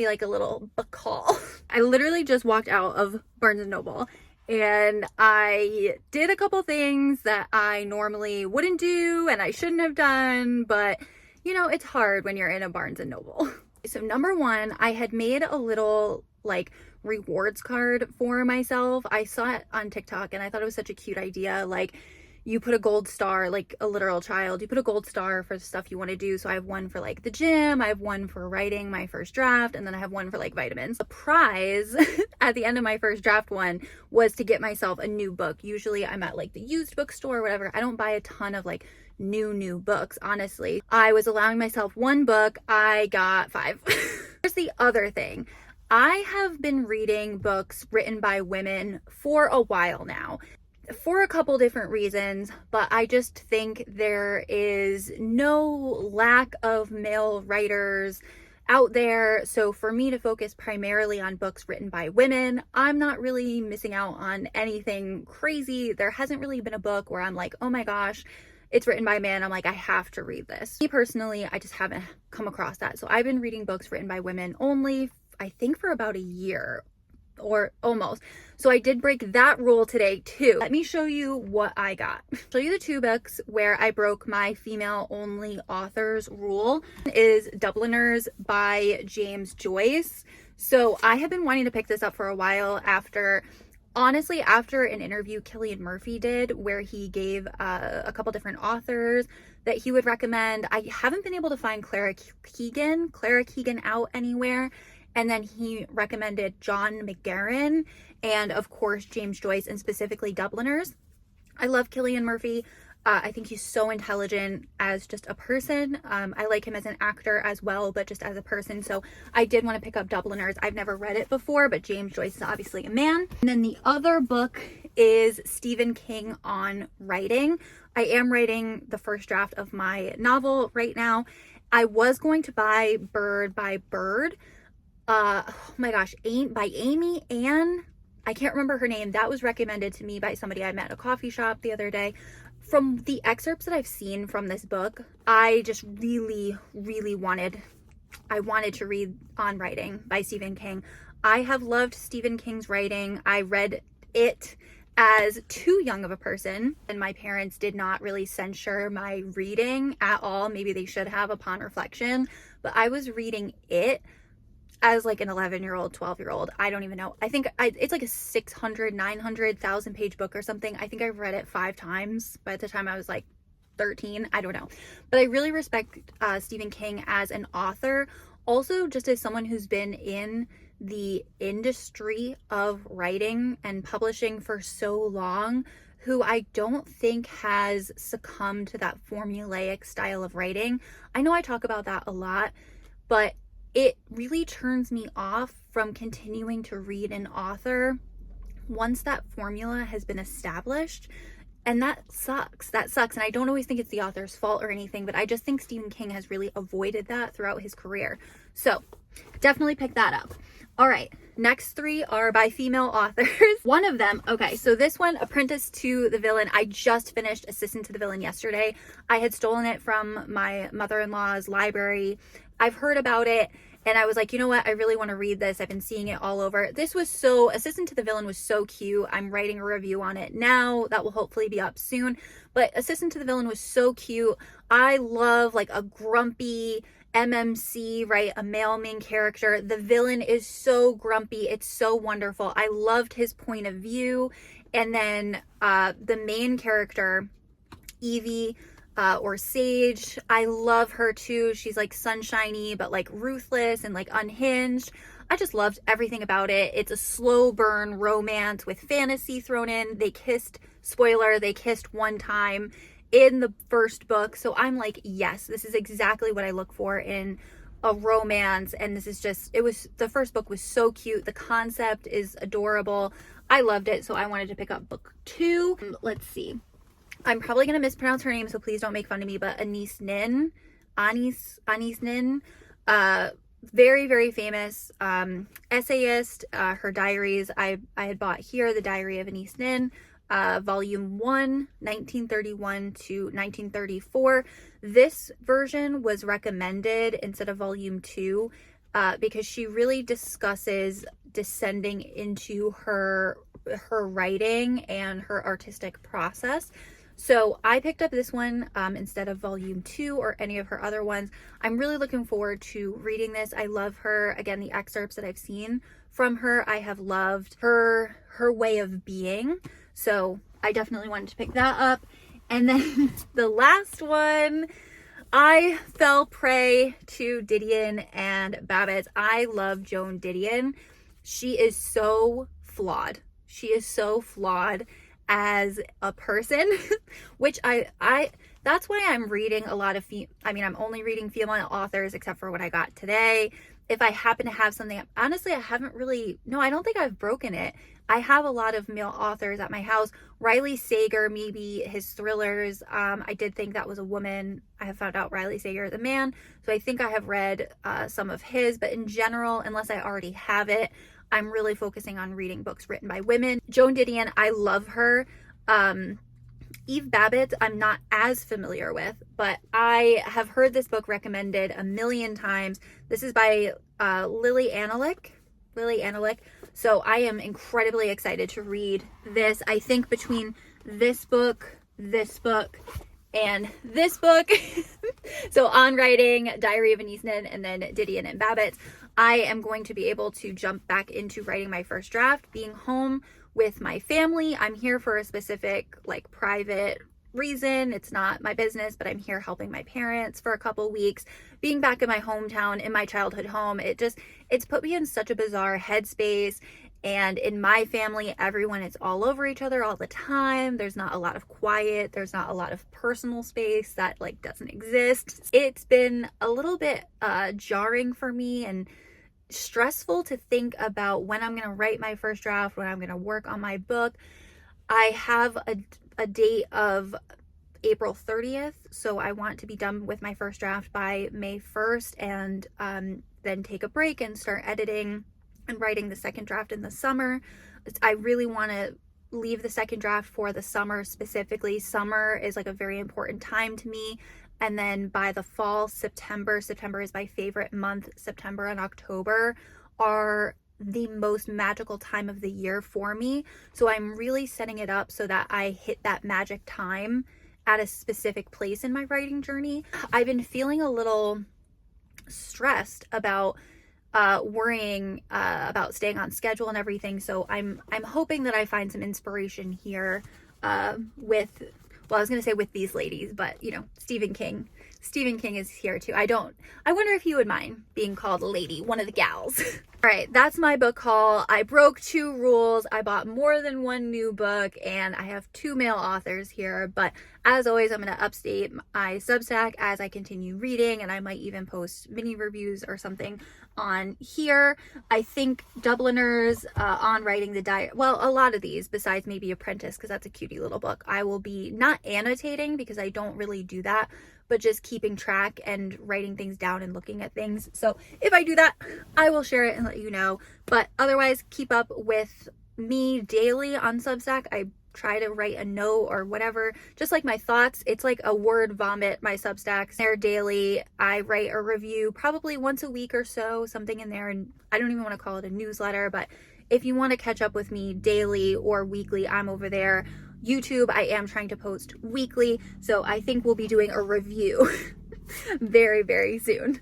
Be like a little book haul. I literally just walked out of Barnes & Noble and I did a couple things that I normally wouldn't do and I shouldn't have done, but you know, it's hard when you're in a Barnes & Noble. So number one, I had made a little like rewards card for myself. I saw it on TikTok and I thought it was such a cute idea. Like, you put a gold star, like a literal child, you put a gold star for the stuff you want to do. So I have one for like the gym, I have one for writing my first draft, and then I have one for like vitamins. The prize at the end of my first draft one was to get myself a new book. Usually I'm at like the used bookstore or whatever. I don't buy a ton of like new books, honestly. I was allowing myself one book, I got 5. Here's the other thing. I have been reading books written by women for a while now, for a couple different reasons, but I just think there is no lack of male writers out there. So for me to focus primarily on books written by women, I'm not really missing out on anything crazy. There hasn't really been a book where I'm like, oh my gosh, it's written by a man, I'm like, I have to read this. Me personally, I just haven't come across that. So I've been reading books written by women only, I think, for about a year or almost. So I did break that rule today too. Let me show you what I got. Show you the 2 books where I broke my female only authors rule. Is Dubliners by James Joyce. So I have been wanting to pick this up for a while after, honestly, after an interview Cillian Murphy did where he gave a couple different authors that he would recommend. I haven't been able to find Clara Keegan out anywhere. And then he recommended John McGarren and of course James Joyce, and specifically Dubliners. I love Cillian Murphy. I think he's so intelligent as just a person. I like him as an actor as well, but just as a person. So I did want to pick up Dubliners. I've never read it before, but James Joyce is obviously a man. And then the other book is Stephen King on writing. I am writing the first draft of my novel right now. I was going to buy Bird by Bird. Oh my gosh, by Amy Ann, I can't remember her name. That was recommended to me by somebody I met at a coffee shop the other day. From the excerpts that I've seen from this book, I just really wanted to read On Writing by Stephen King. I have loved Stephen King's writing. I read it as too young of a person, and my parents did not really censure my reading at all. Maybe they should have upon reflection, but I was reading it as like an 11-year-old, 12-year-old. I don't even know. I think it's like a 900,000 page book or something. I think I've read it 5 times by the time I was like 13. I don't know. But I really respect Stephen King as an author. Also, just as someone who's been in the industry of writing and publishing for so long, who I don't think has succumbed to that formulaic style of writing. I know I talk about that a lot, but it really turns me off from continuing to read an author once that formula has been established. And that sucks. And I don't always think it's the author's fault or anything, but I just think Stephen King has really avoided that throughout his career. So definitely pick that up. All right, next 3 are by female authors. One of them, okay, so this one, Apprentice to the Villain. I just finished Assistant to the Villain yesterday. I had stolen it from my mother-in-law's library. I've heard about it and I was like, you know what? I really want to read this. I've been seeing it all over. Assistant to the Villain was so cute. I'm writing a review on it now. That will hopefully be up soon. But Assistant to the Villain was so cute. I love like a grumpy MMC, right? A male main character. The villain is so grumpy. It's so wonderful. I loved his point of view. And then the main character, Evie, or Sage, I love her too. She's like sunshiny, but like ruthless and like unhinged. I just loved everything about it. It's a slow burn romance with fantasy thrown in. They kissed, spoiler, they kissed one time in the first book. So I'm like, yes, this is exactly what I look for in a romance. And this is just, the first book was so cute. The concept is adorable. I loved it. So I wanted to pick up book 2. Let's see. I'm probably going to mispronounce her name, so please don't make fun of me, but Anais Nin, very, very famous essayist. Her diaries, I had bought here, the Diary of Anais Nin, volume 1, 1931 to 1934. This version was recommended instead of volume 2 because she really discusses descending into her writing and her artistic process. So I picked up this one instead of volume 2 or any of her other ones. I'm really looking forward to reading this. I love her. Again, the excerpts that I've seen from her, I have loved her way of being. So I definitely wanted to pick that up. And then the last one, I fell prey to Dideon and Babitz. I love Joan Dideon. She is so flawed. She is so flawed as a person, which that's why I'm reading a lot of I'm only reading female authors except for what I got today. If I happen to have something, honestly, I don't think I've broken it. I have a lot of male authors at my house. Riley Sager, maybe his thrillers. I did think that was a woman. I have found out Riley Sager is a man. So I think I have read some of his, but in general, unless I already have it, I'm really focusing on reading books written by women. Joan Didion, I love her. Eve Babbitt, I'm not as familiar with, but I have heard this book recommended a million times. This is by Lily Analick. So I am incredibly excited to read this. I think between this book, and this book, so On Writing, Diary of Anais Nin, and then Dideon and Babitz, I am going to be able to jump back into writing my first draft, being home with my family. I'm here for a specific, private reason. It's not my business, but I'm here helping my parents for a couple weeks. Being back in my hometown, in my childhood home, it's put me in such a bizarre headspace. And in my family, everyone is all over each other all the time. There's not a lot of quiet. There's not a lot of personal space that doesn't exist. It's been a little bit jarring for me and stressful to think about when I'm going to write my first draft, when I'm going to work on my book. I have a date of April 30th, so I want to be done with my first draft by May 1st, and then take a break and start editing and writing the second draft in the summer. I really want to leave the second draft for the summer specifically. Summer is a very important time to me. And then by the fall, September is my favorite month. September and October are the most magical time of the year for me. So I'm really setting it up so that I hit that magic time at a specific place in my writing journey. I've been feeling a little stressed about worrying about staying on schedule and everything. So I'm hoping that I find some inspiration here with these ladies, but Stephen King is here too. I wonder if he would mind being called a lady, one of the gals. All right, that's my book haul. I broke 2 rules. I bought more than one new book, and I have 2 male authors here. But as always, I'm going to update my Substack as I continue reading, and I might even post mini reviews or something on here. I think Dubliners, On Writing the Diary, a lot of these, besides maybe Apprentice, because that's a cutie little book, I will be not annotating because I don't really do that, but just keeping track and writing things down and looking at things. So if I do that, I will share it and let you know. But otherwise, keep up with me daily on Substack. I try to write a note or whatever, just my thoughts. It's like a word vomit, my Substacks. They're daily. I write a review probably once a week or so, something in there. And I don't even want to call it a newsletter, but if you want to catch up with me daily or weekly, I'm over there. YouTube, I am trying to post weekly, so I think we'll be doing a review very, very soon.